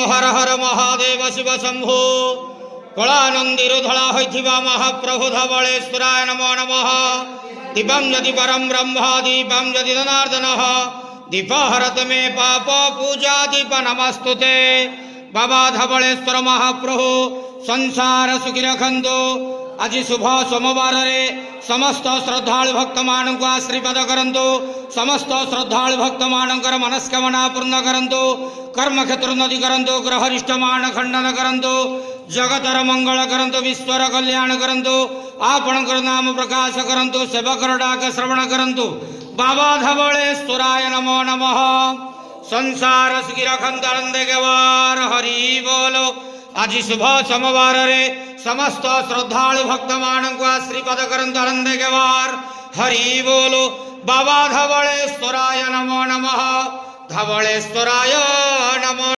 हर हर महादेव शिव शंभो कलानंदीरु धड़ा होइथिबा महाप्रभु धवलेश्वराय नमो नमः। दीपं यदि परम ब्रह्म दीपं यदि जनार्दनः दीपहरत मे पाप पूजा दीप नमस्तुते। बाबा धवलेश्वर महाप्रभु संसार सुखी रखंतु। आज शुभ सोमवार रे समस्त श्रद्धालु भक्त मान को आशीर्वाद करंतु। समस्त श्रद्धालु भक्त मानकर मनस्कामना पूर्ण करंतु। कर्म क्षेत्र उन्नति करंतु। ग्रहरिष्ठ मान खंडन करंतु। जगतर मंगल करंतु। विश्वर कल्याण करंतु। आपणकर नाम प्रकाश करंतु। सेवकर डाक श्रवण करंतु। बाबा धवलेश्वराय नमो नमः। संसार सुखी रखंतु आनंद गवार हरि बोलो। आज शुभ सोमवार रे समस्त श्रद्धालु भक्त मान को आशीर्वाद करंतु आनंद गवार हरि बोलो। बाबा धवलेश्वराय नमो नमः। धवलेश्वराय नमो।